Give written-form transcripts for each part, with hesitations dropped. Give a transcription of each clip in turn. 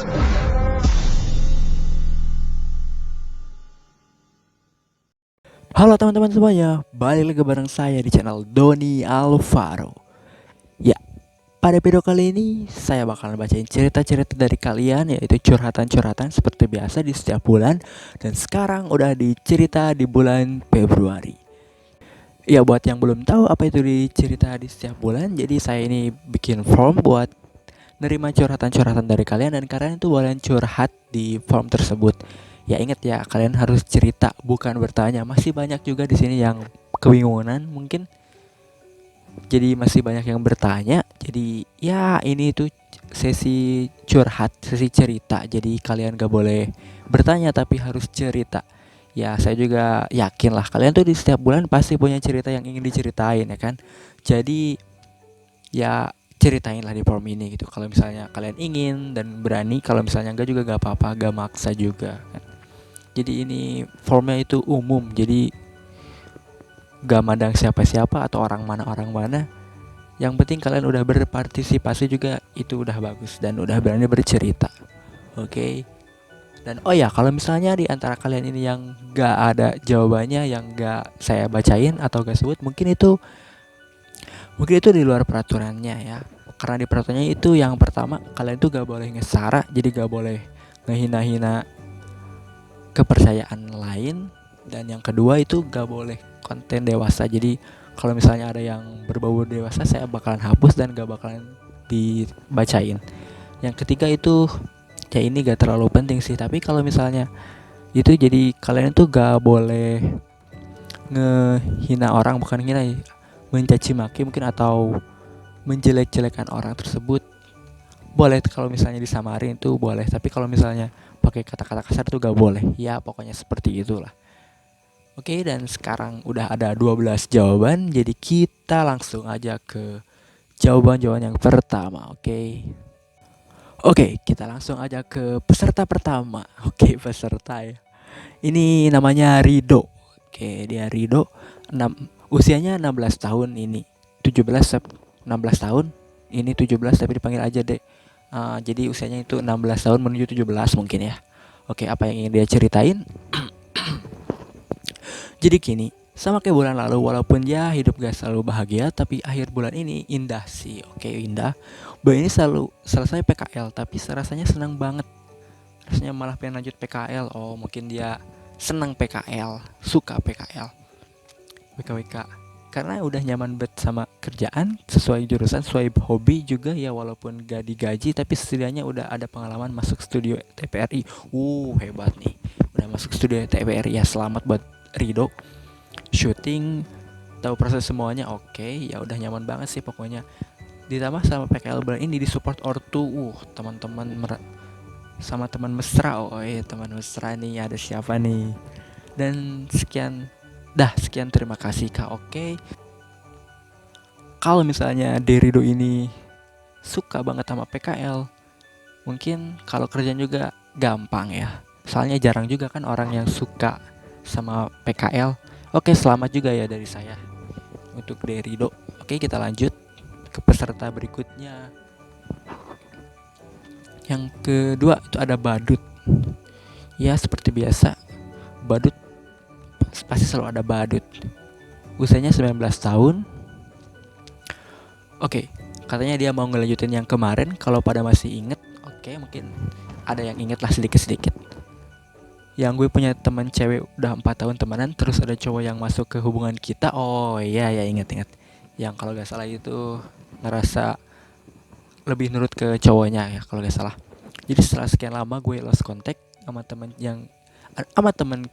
Halo teman-teman semuanya, balik lagi bareng saya di channel Doni Alvaro. Ya, pada video kali ini saya bakalan bacain cerita-cerita dari kalian, yaitu curhatan-curhatan seperti biasa di setiap bulan. Dan sekarang udah di cerita di bulan Februari. Ya, buat yang belum tahu apa itu di cerita di setiap bulan, jadi saya ini bikin form buat nerima curhatan-curhatan dari kalian, dan kalian itu boleh curhat di form tersebut. Ya ingat ya, kalian harus cerita bukan bertanya. Masih banyak juga di sini yang kebingungan mungkin. Jadi masih banyak yang bertanya. Jadi ya ini tuh sesi curhat, sesi cerita. Jadi kalian gak boleh bertanya tapi harus cerita. Ya saya juga yakin lah kalian tuh di setiap bulan pasti punya cerita yang ingin diceritain ya kan. Jadi ya ceritainlah di form ini gitu. Kalau misalnya kalian ingin dan berani, kalau misalnya enggak juga gak apa-apa, gak maksa juga kan. Jadi ini formnya itu umum, jadi gak mandang siapa-siapa atau orang mana. Yang penting kalian udah berpartisipasi juga, itu udah bagus dan udah berani bercerita. Oke. Dan oh ya, kalau misalnya di antara kalian ini yang gak ada jawabannya, yang gak saya bacain atau gak sebut, mungkin itu di luar peraturannya ya. Karena di peraturannya itu yang pertama, kalian itu gak boleh ngesara, jadi gak boleh ngehina-hina kepercayaan lain. Dan yang kedua itu gak boleh konten dewasa. Jadi kalau misalnya ada yang berbau dewasa, saya bakalan hapus dan gak bakalan dibacain. Yang ketiga itu ya ini gak terlalu penting sih, tapi kalau misalnya itu jadi kalian itu gak boleh ngehina orang, bukan hina, mencaci maki mungkin atau menjelek-jelekan orang tersebut. Boleh kalau misalnya disamarin itu boleh, tapi kalau misalnya pakai kata-kata kasar itu gak boleh. Ya pokoknya seperti itulah. Oke, dan sekarang udah ada 12 jawaban, jadi kita langsung aja ke jawaban-jawaban yang pertama. Oke, kita langsung aja ke peserta pertama. Oke, peserta ya. Ini namanya Rido. Oke, dia Rido. Usianya 16 tahun ini. 17 16 tahun. Ini 17 tapi dipanggil aja deh. Jadi usianya itu 16 tahun menuju 17 mungkin ya. Oke, apa yang ingin dia ceritain? Jadi gini, sama kayak bulan lalu, walaupun dia hidup gak selalu bahagia, tapi akhir bulan ini indah sih. Oke, indah. Boy ini selalu selesai PKL, tapi rasanya senang banget. Rasanya malah pengen lanjut PKL. Oh, mungkin dia senang PKL, suka PKL, WKWK. Karena udah nyaman banget sama kerjaan, sesuai jurusan, sesuai hobi juga ya, walaupun gak digaji, tapi setidaknya udah ada pengalaman masuk studio TVRI. Hebat nih. Udah masuk studio TVRI ya, selamat buat Rido. Syuting, tahu proses semuanya, oke, ya udah nyaman banget sih pokoknya. Ditambah sama PKL bulan ini disupport ortu, teman-teman sama teman mesra. Teman mesra nih, ada siapa nih? Dan sekian terima kasih Kak. Oke. Kalau misalnya Derido ini suka banget sama PKL, mungkin kalau kerjaan juga gampang ya. Soalnya jarang juga kan orang yang suka sama PKL. Oke, selamat juga ya dari saya untuk Derido. Oke, kita lanjut ke peserta berikutnya. Yang kedua itu ada Badut. Ya seperti biasa, Badut pasti selalu ada Badut. Usianya 19 tahun. Oke, katanya dia mau ngelanjutin yang kemarin. Kalau pada masih inget, oke, mungkin ada yang inget lah sedikit-sedikit. Yang gue punya teman cewek udah 4 tahun temenan, terus ada cowok yang masuk ke hubungan kita. Oh iya ya, inget. Yang kalau gak salah itu ngerasa lebih nurut ke cowoknya ya kalau gak salah. Jadi setelah sekian lama gue lost contact sama temen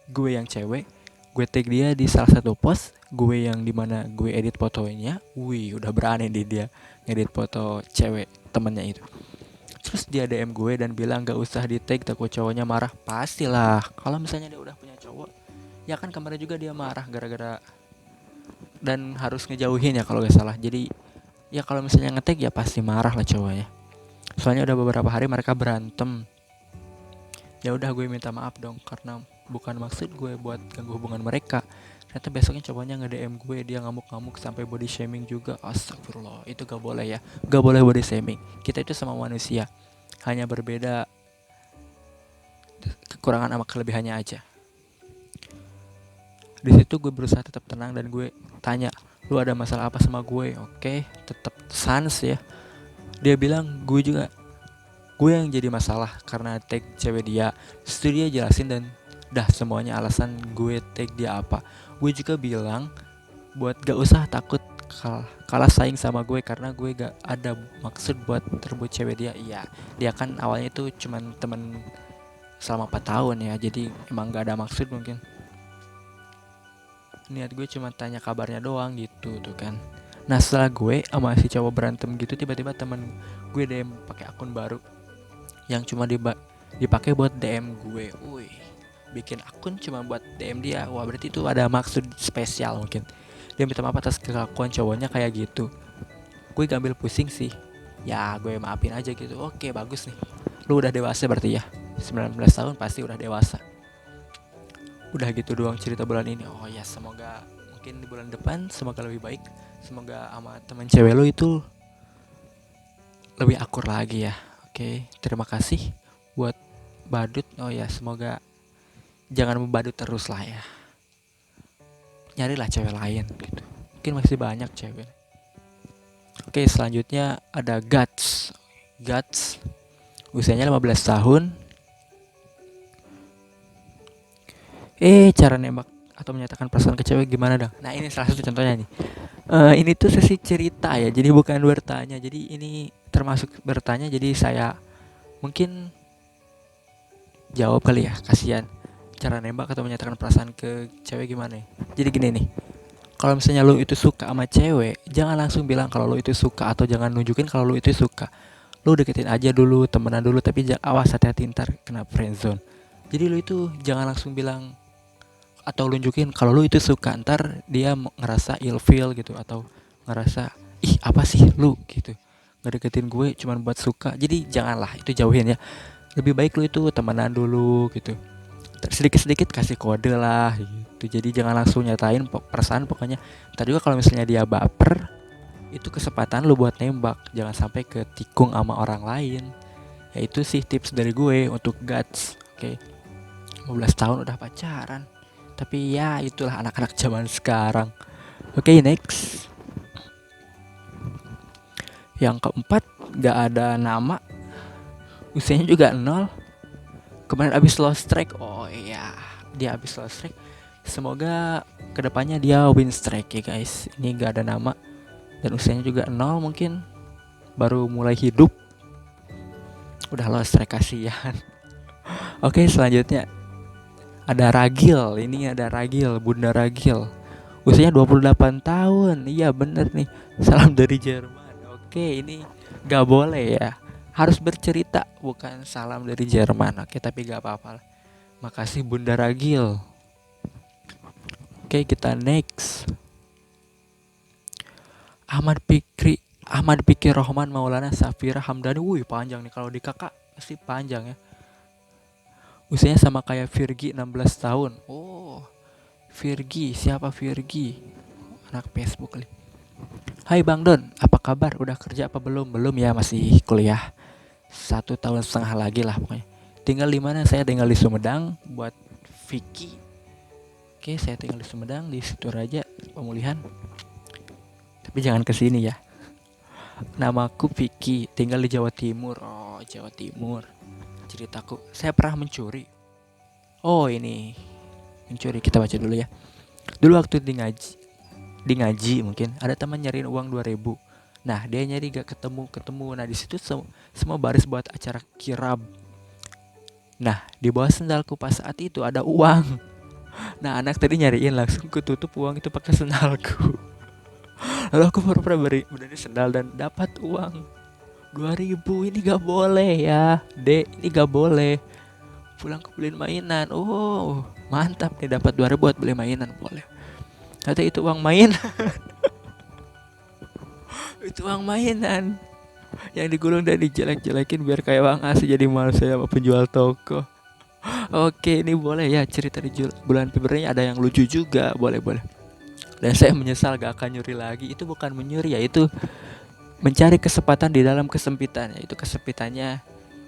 gue yang cewek. Gue tag dia di salah satu post gue yang dimana gue edit fotonya. Udah berani dia ngedit foto cewek temennya itu. Terus dia DM gue dan bilang gak usah di tag, takut cowoknya marah. Pastilah, kalau misalnya dia udah punya cowok, ya kan kemarin juga dia marah gara-gara, dan harus ngejauhin ya kalau gak salah. Jadi ya kalau misalnya nge-tag ya pasti marah lah cowoknya. Soalnya udah beberapa hari mereka berantem. Ya udah gue minta maaf dong, karena bukan maksud gue buat ganggu hubungan mereka. Ternyata besoknya cowoknya nge-DM gue, dia ngamuk-ngamuk sampai body shaming juga. Astagfirullah, itu gak boleh ya. Gak boleh body shaming. Kita itu sama manusia, hanya berbeda kekurangan sama kelebihannya aja. Di situ gue berusaha tetap tenang dan gue tanya, lu ada masalah apa sama gue? Oke, tetap sans ya. Dia bilang gue yang jadi masalah karena tag cewek dia. Terus dia jelasin dan dah semuanya alasan gue tag dia apa. Gue juga bilang buat gak usah takut kalah saing sama gue karena gue gak ada maksud buat rebut cewek dia. Iya, dia kan awalnya itu cuman temen selama 4 tahun ya, jadi emang gak ada maksud mungkin. Niat gue cuma tanya kabarnya doang gitu tuh kan. Nah setelah gue sama si cowok berantem gitu, tiba-tiba temen gue DM pakai akun baru yang cuma dipakai buat DM gue. Wih, bikin akun cuma buat DM dia. Wah berarti itu ada maksud spesial mungkin. Dia minta maaf atas kelakuan cowoknya kayak gitu. Gue gak ambil pusing sih. Ya gue maafin aja gitu. Oke bagus nih, lu udah dewasa berarti ya. 19 tahun pasti udah dewasa. Udah gitu doang cerita bulan ini. Oh ya semoga mungkin di bulan depan semoga lebih baik. Semoga sama teman cewek lo itu lebih akur lagi ya. Oke, terima kasih buat badut. Oh ya semoga jangan membadut terus lah ya. Nyarilah cewek lain gitu. Mungkin masih banyak cewek. Oke, selanjutnya ada Guts. Usianya 15 tahun. Cara nembak atau menyatakan perasaan ke cewek gimana dong? Nah ini salah satu contohnya nih. Ini tuh sesi cerita ya, jadi bukan bertanya. Jadi ini termasuk bertanya, jadi saya mungkin jawab kali ya, kasihan. Cara nembak atau menyatakan perasaan ke cewek gimana ya? Jadi gini nih, kalau misalnya lo itu suka sama cewek, jangan langsung bilang kalau lo itu suka, atau jangan nunjukin kalau lo itu suka. Lo deketin aja dulu, temenan dulu, tapi awas hati-hati ntar kena friendzone. Jadi lo itu jangan langsung bilang atau nunjukin kalau lu itu suka, ntar dia ngerasa ilfeel gitu atau ngerasa ih apa sih lu gitu ngedeketin gue cuman buat suka. Jadi janganlah, itu jauhin ya. Lebih baik lu itu temenan dulu gitu, sedikit-sedikit kasih kode lah gitu. Jadi jangan langsung nyatain perasaan. Pokoknya tadi juga kalau misalnya dia baper, itu kesempatan lu buat nembak, jangan sampai ketikung sama orang lain. Ya itu sih tips dari gue untuk Guts. Oke, 15 tahun udah pacaran. Tapi ya itulah anak-anak zaman sekarang. Oke, next. Yang keempat, gak ada nama. Usianya juga 0. Kemarin abis lost track. Oh iya, dia abis lost track. Semoga kedepannya dia win strike ya guys. Ini gak ada nama. Dan usianya juga 0 mungkin. Baru mulai hidup. Udah lost track, kasihan. Oke, selanjutnya ada Ragil. Ini ada Ragil, Bunda Ragil. Usianya 28 tahun. Iya bener nih. Salam dari Jerman. Oke, ini gak boleh ya. Harus bercerita, bukan salam dari Jerman. Oke, tapi gak apa-apa. Makasih Bunda Ragil. Oke, kita next. Ahmad Fikri Rohman Maulana Safira Hamdani. Wih, panjang nih. Kalau di kakak pasti panjang ya. Usianya sama kayak Virgi, 16 tahun. Oh, Virgi, siapa Virgi? Anak Facebook kali. Hai Bang Don, apa kabar? Udah kerja apa belum? Belum ya, masih kuliah. 1,5 tahun lagi lah pokoknya. Tinggal di mana? Saya tinggal di Sumedang. Buat Vicky. Oke, saya tinggal di Sumedang, di Situraja, Pemulihan. Tapi jangan kesini ya. Namaku Vicky, tinggal di Jawa Timur. Oh, Jawa Timur. Ceritaku, saya pernah mencuri. Oh ini mencuri, kita baca dulu ya. Dulu waktu di ngaji mungkin ada teman nyariin uang 2.000. Nah dia nyari gak ketemu. Nah di situ semua baris buat acara kirab. Nah di bawah sendalku pas saat itu ada uang. Nah anak tadi nyariin, langsung kututup uang itu pakai sendalku. Lalu aku pura-pura berdiri sendal dan dapat uang 2.000. Ini gak boleh ya dek, ini gak boleh. Pulang aku beliin mainan. Oh mantap nih, dapat 2.000 buat beli mainan. Boleh. Ternyata itu uang mainan. Itu uang mainan yang digulung dan dijelek-jelekin biar kayak Bang Asi. Jadi malu saya sama penjual toko. Oke, ini boleh ya cerita di bulan Februari. Ada yang lucu juga, boleh. Dan saya menyesal gak akan nyuri lagi. Itu bukan menyuri ya, itu mencari kesempatan di dalam kesempitan. Itu kesempitannya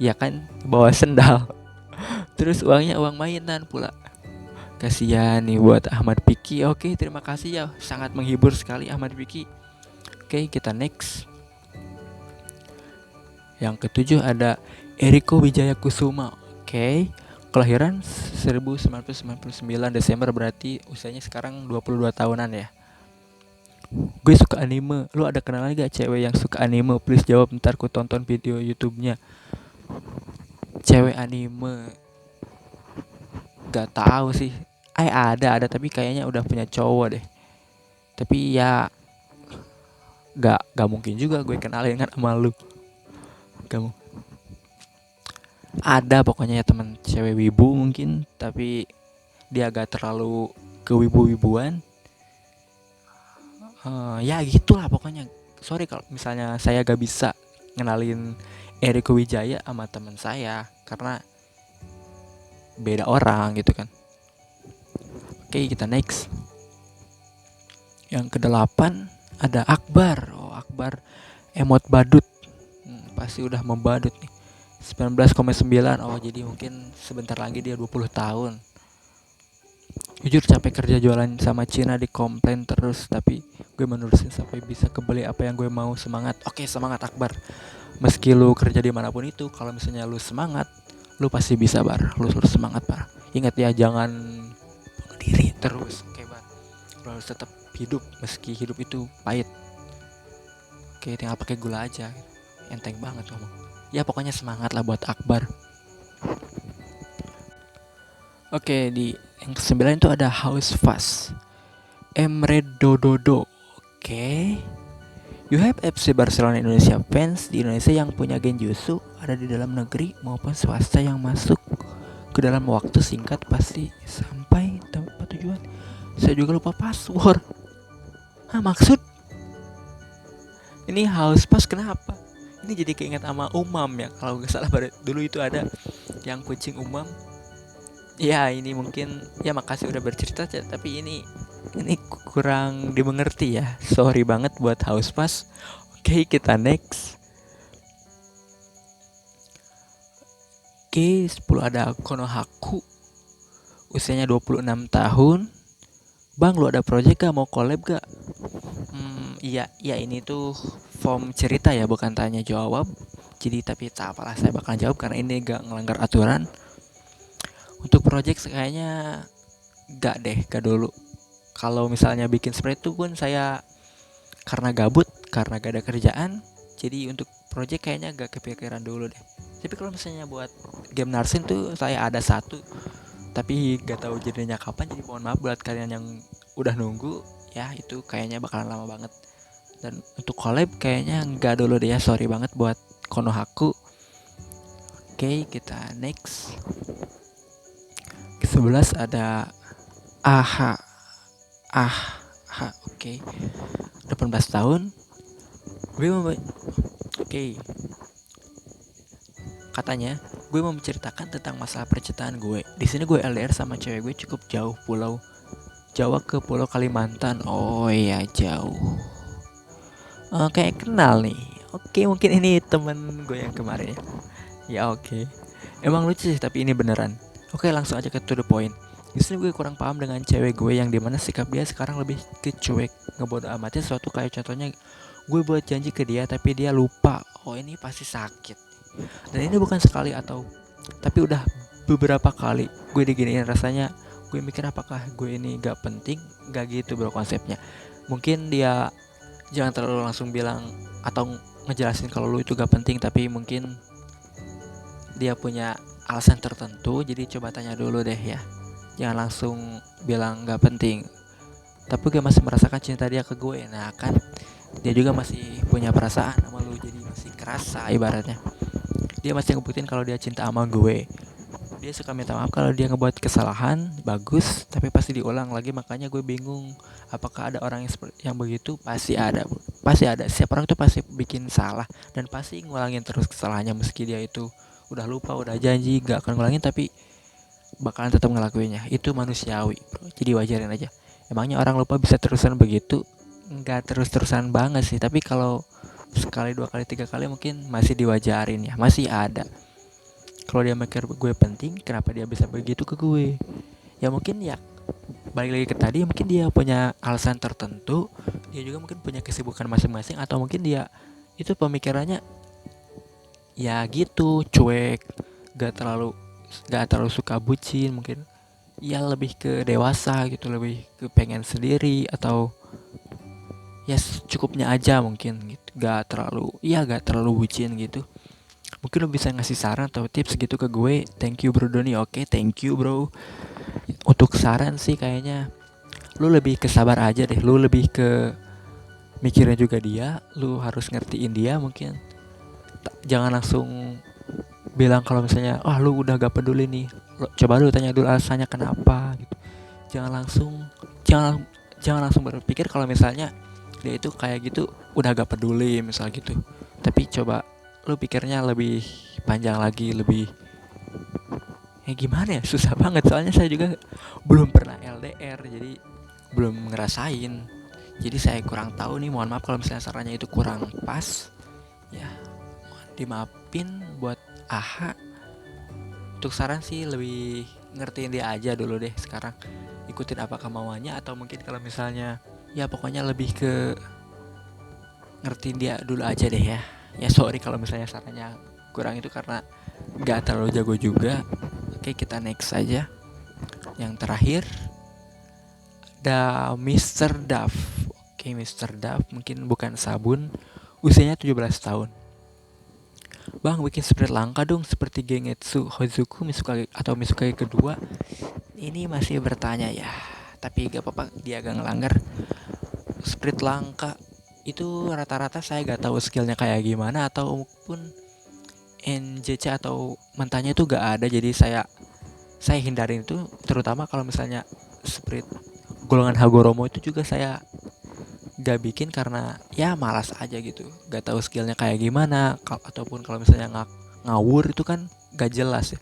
ya kan, bawa sendal. Terus uangnya uang mainan pula. Kasihan nih buat Ahmad Piki. Oke, terima kasih ya, sangat menghibur sekali Ahmad Piki. Oke, kita next. Yang ketujuh ada Eriko Wijaya Kusuma. Oke, kelahiran 1999 Desember, berarti usianya sekarang 22 tahunan ya. Gue suka anime. Lu ada kenalan gak cewek yang suka anime? Please jawab, ntar ku tonton video YouTube-nya. Cewek anime, gak tahu sih. Ada tapi kayaknya udah punya cowok deh. Tapi ya gak mungkin juga gue kenalin kan sama lu. Kamu ada pokoknya ya teman cewek wibu mungkin, tapi dia agak terlalu kewibu-wibuan. Ya gitulah pokoknya. Sorry kalau misalnya saya gak bisa ngenalin Eriko Wijaya sama teman saya karena beda orang gitu kan. Oke, kita next. Yang kedelapan ada Akbar. Oh, Akbar emot badut. Pasti udah membadut nih. 19,9. Oh, jadi mungkin sebentar lagi dia 20 tahun. Jujur capek kerja jualan sama Cina, dikomplain terus, tapi gue menerusin sampai bisa kebeli apa yang gue mau. Semangat. Oke, semangat Akbar. Meski lu kerja dimanapun itu, kalau misalnya lu semangat, lu pasti bisa Bar. Lu harus semangat Bar. Ingat ya, jangan bunuh diri terus. Oke Bar, lu harus tetap hidup meski hidup itu pahit. Oke, tinggal pakai gula aja. Enteng banget ngomong. Ya pokoknya semangat lah buat Akbar. Oke, di yang ke-9 itu ada House Fast Emre Dododo. Oke. You have FC Barcelona Indonesia fans di Indonesia yang punya Genjutsu, ada di dalam negeri maupun swasta, yang masuk ke dalam waktu singkat pasti sampai tempat tujuan. Saya juga lupa password. Maksud ini House Pass kenapa? Ini jadi keinget sama Umam ya, kalau nggak salah. Dulu itu ada yang kucing Umam. Ya ini mungkin ya, makasih udah bercerita, tapi ini kurang dimengerti ya. Sorry banget buat House Pass. Oke, kita next. Oke, 10 ada Konohaku. Usianya 26 tahun. Bang, lu ada project gak? Mau collab gak? Iya ini tuh form cerita ya, bukan tanya jawab. Jadi tapi tak apalah, saya bakal jawab karena ini gak ngelanggar aturan. Untuk project kayaknya gak dulu. Kalau misalnya bikin spread tuh pun saya karena gabut, karena gak ada kerjaan. Jadi untuk project kayaknya gak kepikiran dulu deh. Tapi kalau misalnya buat game Narsin tuh saya ada satu, tapi gak tahu jadinya kapan. Jadi mohon maaf buat kalian yang udah nunggu ya, itu kayaknya bakalan lama banget. Dan untuk collab kayaknya gak dulu deh ya, sorry banget buat Konohaku. Oke, kita next. Ke-11 ada AHA. Oke. 18 tahun. Oke. Katanya gue mau menceritakan tentang masalah percintaan gue. Di sini gue LDR sama cewek gue cukup jauh, Pulau Jawa ke Pulau Kalimantan. Oh iya, jauh. Kayak kenal nih. Oke, mungkin ini temen gue yang kemarin. Ya oke. Emang lucu sih, tapi ini beneran. Oke, langsung aja ke to the point. Di sini gue kurang paham dengan cewek gue, yang dimana sikap dia sekarang lebih ke cuek, ngebodoh amatin suatu. Kayak contohnya gue buat janji ke dia tapi dia lupa. Oh, ini pasti sakit. Dan ini bukan sekali atau, tapi udah beberapa kali gue diginiin. Rasanya gue mikir apakah gue ini gak penting. Gak gitu bro konsepnya. Mungkin dia jangan terlalu langsung bilang atau ngejelasin kalau lu itu gak penting, tapi mungkin dia punya alasan tertentu. Jadi coba tanya dulu deh ya, jangan langsung bilang gak penting tapi gue masih merasakan cinta dia ke gue. Nah kan dia juga masih punya perasaan sama lu, jadi masih kerasa ibaratnya. Dia masih ngebuktiin kalau dia cinta sama gue. Dia suka minta maaf kalau dia ngebuat kesalahan, bagus, tapi pasti diulang lagi. Makanya gue bingung, apakah ada orang yang begitu? Pasti ada, bro. Pasti ada. Setiap orang tuh pasti bikin salah dan pasti ngulangin terus kesalahannya, meski dia itu udah lupa, udah janji gak akan ngulangin, tapi bakalan tetap ngelakuinnya. Itu manusiawi, bro. Jadi wajarin aja. Emangnya orang lupa bisa terusan begitu? Nggak terus-terusan banget sih, tapi kalau sekali, 2 kali, 3 kali mungkin masih diwajarin ya, masih ada. Kalau dia mikir gue penting, kenapa dia bisa begitu ke gue? Ya mungkin ya balik lagi ke tadi, mungkin dia punya alasan tertentu. Dia juga mungkin punya kesibukan masing-masing, atau mungkin dia itu pemikirannya ya gitu, cuek, gak terlalu gak terlalu suka bucin. Mungkin ya lebih ke dewasa gitu, lebih ke pengen sendiri, atau ya cukupnya aja mungkin gitu, gak terlalu bucin gitu. Mungkin lo bisa ngasih saran atau tips gitu ke gue. Thank you bro Doni. Oke, thank you bro. Untuk saran sih kayaknya lu lebih ke sabar aja deh, lu lebih ke mikirin juga dia, lu harus ngertiin dia mungkin. Jangan langsung bilang kalau misalnya lu udah gak peduli nih. Coba lu tanya dulu alasannya kenapa gitu. Jangan langsung jangan jangan langsung berpikir kalau misalnya dia itu kayak gitu udah gak peduli misal gitu. Tapi coba lu pikirnya lebih panjang lagi, lebih gimana ya, susah banget soalnya saya juga belum pernah LDR, jadi belum ngerasain. Jadi saya kurang tahu nih, mohon maaf kalau misalnya sarannya itu kurang pas. Ya, mohon dimaafin buat AHA. Untuk saran sih lebih ngertiin dia aja dulu deh sekarang. Ikutin apa kemauannya, atau mungkin kalau misalnya ya pokoknya lebih ke ngertiin dia dulu aja deh ya. Ya sorry kalau misalnya sarannya kurang itu karena gak terlalu jago juga. Oke, kita next aja. Yang terakhir ada Mr. Duff. Oke, Mr. Duff mungkin bukan sabun. Usianya 17 tahun. Bang, bikin spread langka dong seperti Gengetsu Hozuku Mizukage atau Mizukage kedua. Ini masih bertanya ya. Tapi gak apa-apa, dia agak ngelanggar. Spread langka itu rata-rata saya gak tahu skillnya kayak gimana, ataupun NJC atau mentahnya itu gak ada. Jadi saya hindarin itu, terutama kalau misalnya spread golongan Hagoromo itu juga saya gak bikin karena ya malas aja gitu, gak tahu skillnya kayak gimana, ataupun kalau misalnya ngawur itu kan gak jelas ya.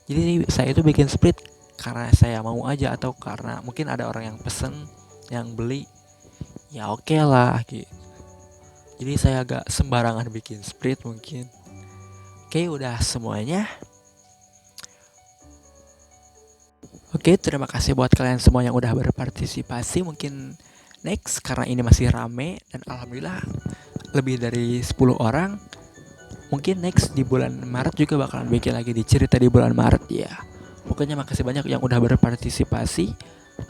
Jadi saya itu bikin split karena saya mau aja, atau karena mungkin ada orang yang pesen, yang beli, ya oke lah gitu. Jadi saya agak sembarangan bikin split mungkin. Oke, udah semuanya. Oke, terima kasih buat kalian semua yang udah berpartisipasi. Mungkin next, karena ini masih rame dan alhamdulillah lebih dari 10 orang. Mungkin next di bulan Maret juga bakalan bikin lagi di cerita di bulan Maret ya. Pokoknya makasih banyak yang udah berpartisipasi.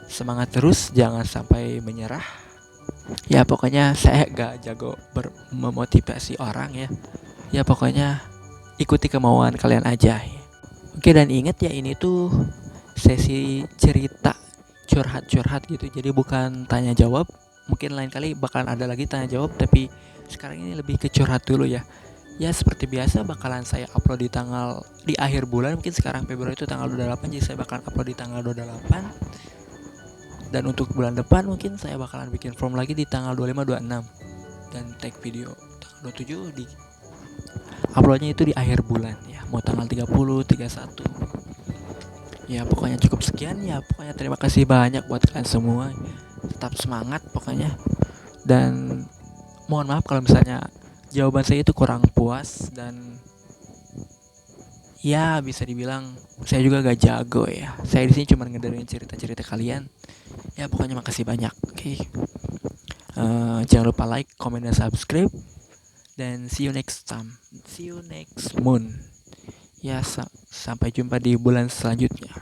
Semangat terus, jangan sampai menyerah. Ya pokoknya saya gak jago memotivasi orang ya. Ya pokoknya ikuti kemauan kalian aja ya. Oke, dan inget ya, ini tuh sesi cerita curhat-curhat gitu. Jadi bukan tanya jawab. Mungkin lain kali bakalan ada lagi tanya jawab, tapi sekarang ini lebih ke curhat dulu ya. Ya seperti biasa bakalan saya upload di akhir bulan. Mungkin sekarang Februari itu tanggal 28, jadi saya bakalan upload di tanggal 28. Dan untuk bulan depan mungkin saya bakalan bikin form lagi di tanggal 25, 26. Dan tag video tanggal 27 di uploadnya itu di akhir bulan ya. Mau tanggal 30, 31. Ya pokoknya cukup sekian ya. Pokoknya terima kasih banyak buat kalian semua. Tetap semangat pokoknya. Dan mohon maaf kalau misalnya jawaban saya itu kurang puas, dan ya bisa dibilang saya juga gak jago ya. Saya di sini cuma ngedengerin cerita-cerita kalian. Ya pokoknya makasih banyak. Oke. Jangan lupa like, comment, dan subscribe. Dan see you next time. See you next moon. Ya sampai jumpa di bulan selanjutnya.